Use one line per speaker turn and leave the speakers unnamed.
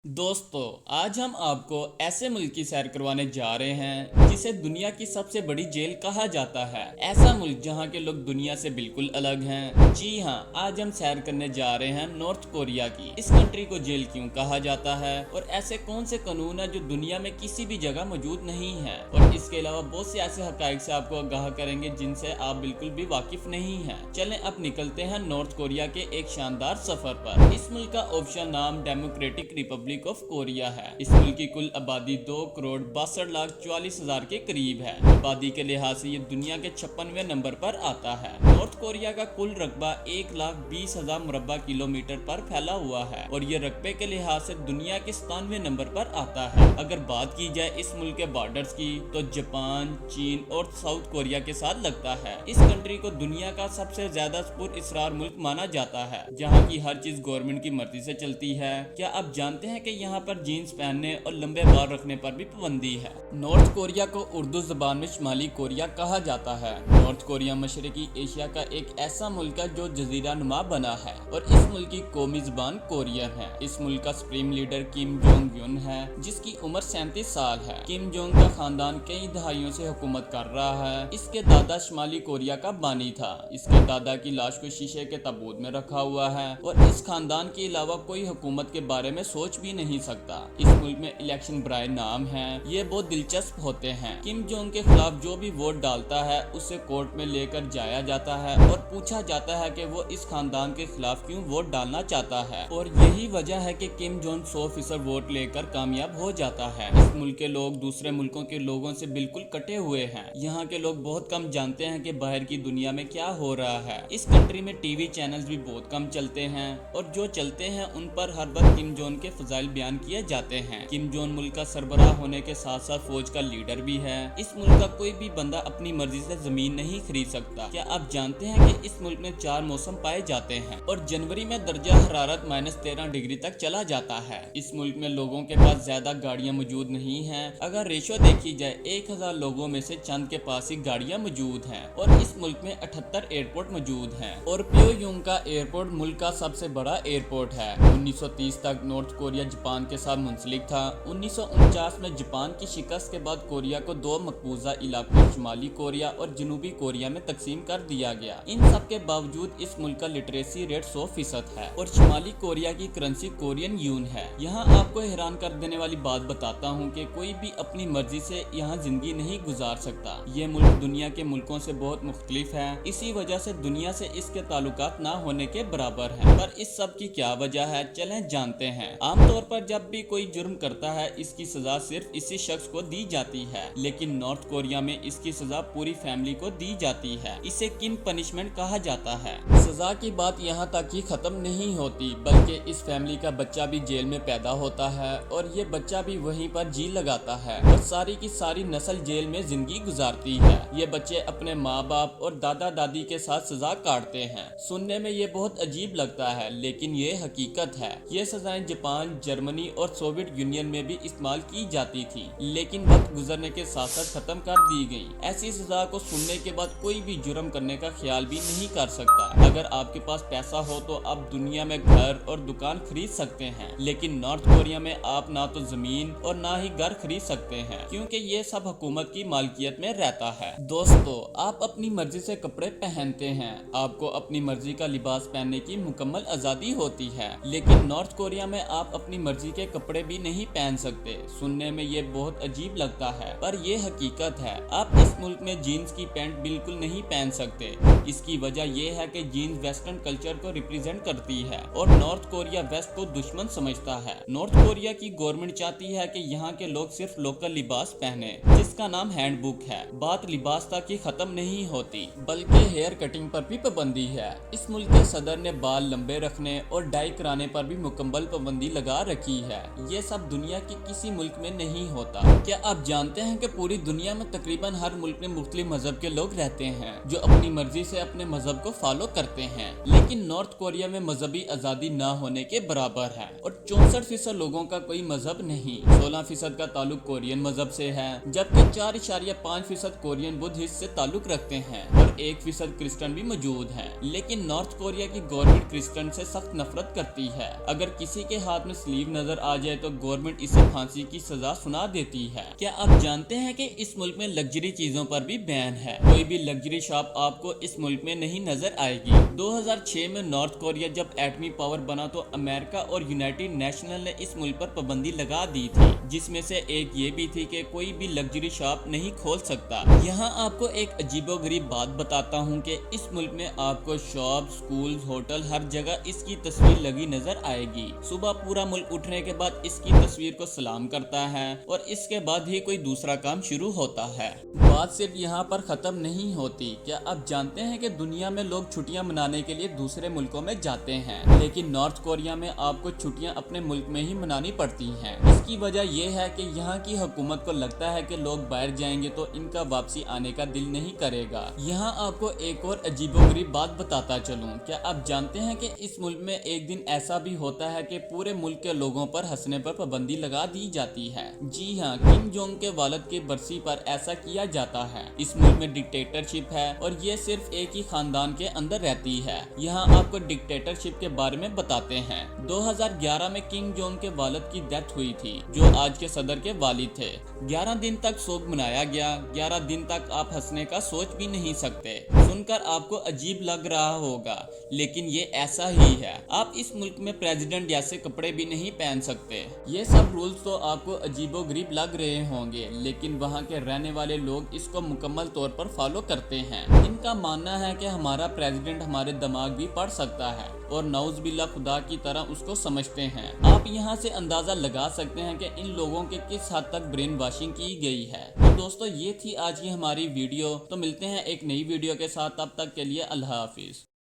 दोस्तों, आज हम आपको ऐसे मुल्क की सैर करवाने जा रहे हैं जिसे दुनिया की सबसे बड़ी जेल कहा जाता है। ऐसा मुल्क जहां के लोग दुनिया से बिल्कुल अलग हैं। जी हां, आज हम सैर करने जा रहे हैं नॉर्थ कोरिया की। इस कंट्री को जेल क्यों कहा जाता है और ऐसे कौन से कानून है जो दुनिया में किसी भी जगह मौजूद नहीं है, और इसके अलावा बहुत से ऐसे हकाइक से आपको आगाह करेंगे जिनसे आप बिल्कुल भी वाकिफ नहीं हैं। चलें अब निकलते हैं नॉर्थ कोरिया के एक शानदार सफर पर। इस मुल्क का ऑफिशियल नाम डेमोक्रेटिक रिपब्लिक ऑफ कोरिया है। इस मुल्क की कुल आबादी 2,62,40,000 के करीब है। आबादी के लिहाज से ये दुनिया के 56वें नंबर पर आता है। नॉर्थ कोरिया का कुल रकबा 1,20,000 मुरब्बा किलोमीटर पर फैला हुआ है और ये रकबे के लिहाज से दुनिया के 97वें नंबर पर आता है। अगर बात की जाए इस मुल्क के बॉर्डर्स की तो जापान, चीन और साउथ कोरिया के साथ लगता है। इस कंट्री को दुनिया का सबसे ज्यादा पुरअसरार मुल्क माना जाता है, जहाँ की हर चीज गवर्नमेंट की मर्जी से चलती है। क्या आप जानते हैं कि यहाँ पर जीन्स पहनने और लंबे बाल रखने पर भी पाबंदी है। नॉर्थ कोरिया को उर्दू जबान में शुमाली कोरिया कहा जाता है। नॉर्थ कोरिया मशरकी एशिया का एक ऐसा मुल्क है जो जजीरा नुमा बना है और इस मुल्क की कौमी जबान कोरियन है। इस मुल्क का सुप्रीम लीडर किम जोंग यून है, जिसकी उम्र 37 साल है। किम जोंग का खानदान कई दहाइयों से हुकूमत कर रहा है। इसके दादा शुमाली कोरिया का बानी था। इसके दादा की लाश को शीशे के ताबूत में रखा हुआ है और इस खानदान के अलावा कोई हुकूमत के बारे में सोच भी नहीं सकता। इस मुल्क में इलेक्शन बराए नाम है, ये बहुत दिलचस्प होते हैं। किम जोंग के खिलाफ जो भी वोट डालता है उसे कोर्ट में लेकर जाया जाता है और पूछा जाता है कि वो इस खानदान के खिलाफ क्यों वोट डालना चाहता है, और यही वजह है कि किम जोंग 100% वोट लेकर कामयाब हो जाता है। इस मुल्क के लोग दूसरे मुल्कों के लोगों से बिल्कुल कटे हुए हैं। यहाँ के लोग बहुत कम जानते हैं कि बाहर की दुनिया में क्या हो रहा है। इस कंट्री में टीवी चैनल्स भी बहुत कम चलते हैं और जो चलते हैं उन पर हर वक्त किम जोंग के फजाइल बयान किए जाते हैं। किम जोंग मुल्क का सरबराह होने के साथ साथ फौज का लीडर भी है। इस मुल्क का कोई भी बंदा अपनी मर्जी से जमीन नहीं खरीद सकता। क्या आप जानते हैं कि इस मुल्क में 4 मौसम पाए जाते हैं और जनवरी में दर्जा हरारत -13 डिग्री तक चला जाता है। इस मुल्क में लोगों के पास ज्यादा गाड़ियां मौजूद नहीं हैं। अगर रेशो देखी जाए 1000 लोगों में से चंद के पास ही गाड़ियां मौजूद हैं और इस मुल्क में 78 एयरपोर्ट मौजूद हैं और प्योंगयांग का एयरपोर्ट मुल्क का सबसे बड़ा एयरपोर्ट है। 1930 तक नॉर्थ कोरिया जापान के साथ मुंसलिक था। 1949 में जापान की शिकस्त के बाद कोरिया को 2 मकबूजा इलाकों शुमाली कोरिया और जनूबी कोरिया में तकसीम कर दिया गया। इन सब के बावजूद इस मुल्क का लिटरेसी रेट 100% है और शुमाली कोरिया की करेंसी कोरियन यून है। यहाँ आपको हैरान कर देने वाली बात बताता हूँ कि कोई भी अपनी मर्जी से यहाँ जिंदगी नहीं गुजार सकता। ये मुल्क दुनिया के मुल्कों से बहुत मुख्तलिफ है, इसी वजह से दुनिया से इसके ताल्लुकात ना होने के बराबर है। पर इस सब की क्या वजह है, चलें जानते हैं। आमतौर पर जब भी कोई जुर्म करता है इसकी सजा सिर्फ इसी शख्स को दी जाती है, लेकिन नॉर्थ कोरिया में इसकी सजा पूरी फैमिली को दी जाती है। इसे किन पनिशमेंट कहा जाता है। सजा की बात यहाँ तक ही खत्म नहीं होती, बल्कि इस फैमिली का बच्चा भी जेल में पैदा होता है और ये बच्चा भी वहीं पर जी लगाता है और सारी की सारी नस्ल जेल में जिंदगी गुजारती है। ये बच्चे अपने माँ बाप और दादा दादी के साथ सजा काटते हैं। सुनने में ये बहुत अजीब लगता है, लेकिन ये हकीकत है। ये सजाएं जापान, जर्मनी और सोवियत यूनियन में भी इस्तेमाल की जाती थी, लेकिन वक्त गुजरने के साथ साथ खत्म कर दी गई। ऐसी सजा को सुनने के बाद कोई भी जुर्म करने का ख्याल भी नहीं कर सकता। अगर आपके पास पैसा हो तो आप दुनिया में घर और दुकान खरीद सकते हैं, लेकिन नॉर्थ कोरिया में आप ना तो जमीन और ना ही घर खरीद सकते हैं, क्योंकि ये सब हुकूमत की मालकियत में रहता है। दोस्तों, आप अपनी मर्जी से कपड़े पहनते हैं, आपको अपनी मर्जी का लिबास पहनने की मुकम्मल आजादी होती है, लेकिन नॉर्थ कोरिया में आप अपनी मर्जी के कपड़े भी नहीं पहन सकते। सुनने में ये बहुत अजीब लगता है, पर ये हकीकत है। आप इस मुल्क में जीन्स की पैंट बिल्कुल नहीं पहन सकते। इसकी वजह यह है कि जीन्स वेस्टर्न कल्चर को रिप्रेजेंट करती है और नॉर्थ कोरिया वेस्ट को दुश्मन समझता है। नॉर्थ कोरिया की गवर्नमेंट चाहती है कि यहाँ के लोग सिर्फ लोकल लिबास पहने, जिसका नाम हैंडबुक है। बात लिबास तक ही खत्म नहीं होती, बल्कि हेयर कटिंग पर भी पाबंदी है। इस मुल्क के सदर ने बाल लंबे रखने और डाई कराने पर भी मुकम्मल पाबंदी लगा रखी है। ये सब दुनिया के किसी मुल्क में नहीं होता। क्या आप जानते हैं कि पूरी दुनिया में तकरीबन हर मुल्क में मुख्तलिफ मजहब के लोग रहते हैं जो अपनी मर्जी से अपने मजहब को फॉलो करते हैं, लेकिन नॉर्थ कोरिया में मजहबी आजादी न होने के बराबर है और 64% लोगों का कोई मजहब नहीं। 16% का ताल्लुक कोरियन मजहब से है, जबकि 4.5% कोरियन बुद्धिस्ट से ताल्लुक रखते हैं और 1% क्रिश्चियन भी मौजूद हैं। लेकिन नॉर्थ कोरिया की गवर्नमेंट क्रिश्चियन से सख्त नफरत करती है। अगर किसी के हाथ में तकलीफ नजर आ जाए तो गवर्नमेंट इसे फांसी की सजा सुना देती है। क्या आप जानते हैं कि इस मुल्क में लग्जरी चीजों पर भी बैन है? कोई भी लग्जरी शॉप आपको इस मुल्क में नहीं नजर आएगी। 2006 में नॉर्थ कोरिया जब एटमी पावर बना तो अमेरिका और यूनाइटेड नेशनल ने इस मुल्क पर पाबंदी लगा दी थी, जिसमें से एक ये भी थी कि कोई भी लग्जरी शॉप नहीं खोल सकता। यहाँ आपको एक अजीबोगरीब बात बताता हूँ कि इस मुल्क में आपको शॉप, स्कूल, होटल हर जगह इसकी तस्वीर लगी नजर आएगी। सुबह पूरा मुल्क उठने के बाद इसकी तस्वीर को सलाम करता है और इसके बाद ही कोई दूसरा काम शुरू होता है। बात सिर्फ यहाँ पर खत्म नहीं होती। क्या आप जानते हैं कि दुनिया में लोग छुट्टियां मनाने के लिए दूसरे मुल्कों में जाते हैं, लेकिन नॉर्थ कोरिया में आपको छुट्टियां अपने मुल्क में ही मनानी पड़ती हैं। इसकी वजह यह है कि यहाँ की हुकूमत को लगता है कि लोग बाहर जाएंगे तो इनका वापसी आने का दिल नहीं करेगा। यहाँ आपको एक और अजीबोगरीब बात बताता चलूं। क्या आप जानते हैं कि इस मुल्क में एक दिन ऐसा भी होता है कि पूरे मुल्क के लोगों पर हंसने पर पाबंदी लगा दी जाती है? जी हाँ, किम जोंग के वालिद की बरसी पर ऐसा किया जाता है। इस मुल्क में डिक्टेटरशिप है और ये सिर्फ एक ही खानदान के अंदर रहती है। यहाँ आपको डिक्टेटरशिप के बारे में बताते हैं। 2011 में किम जोंग के वालिद की डेथ हुई थी, जो आज के सदर के वालिद थे। 11 दिन तक शोक मनाया गया। 11 दिन तक आप हंसने का सोच भी नहीं सकते। सुनकर आपको अजीब लग रहा होगा, लेकिन ये ऐसा ही है। आप इस मुल्क में प्रेसिडेंट जैसे कपड़े भी नहीं पहन सकते। ये सब रूल्स तो आपको अजीबोगरीब लग रहे होंगे, लेकिन वहाँ के रहने वाले लोग इसको मुकम्मल तौर पर फॉलो करते हैं। इनका मानना है कि हमारा प्रेसिडेंट हमारे दिमाग भी पढ़ सकता है और नौज़बिल्ला खुदा की तरह उसको समझते हैं। आप यहाँ से अंदाजा लगा सकते हैं कि इन लोगों के किस हद तक ब्रेन वॉशिंग की गई है। तो दोस्तों, ये थी आज की हमारी वीडियो। तो मिलते हैं एक नई वीडियो के साथ, तब तक के लिए अल्लाह हाफिज।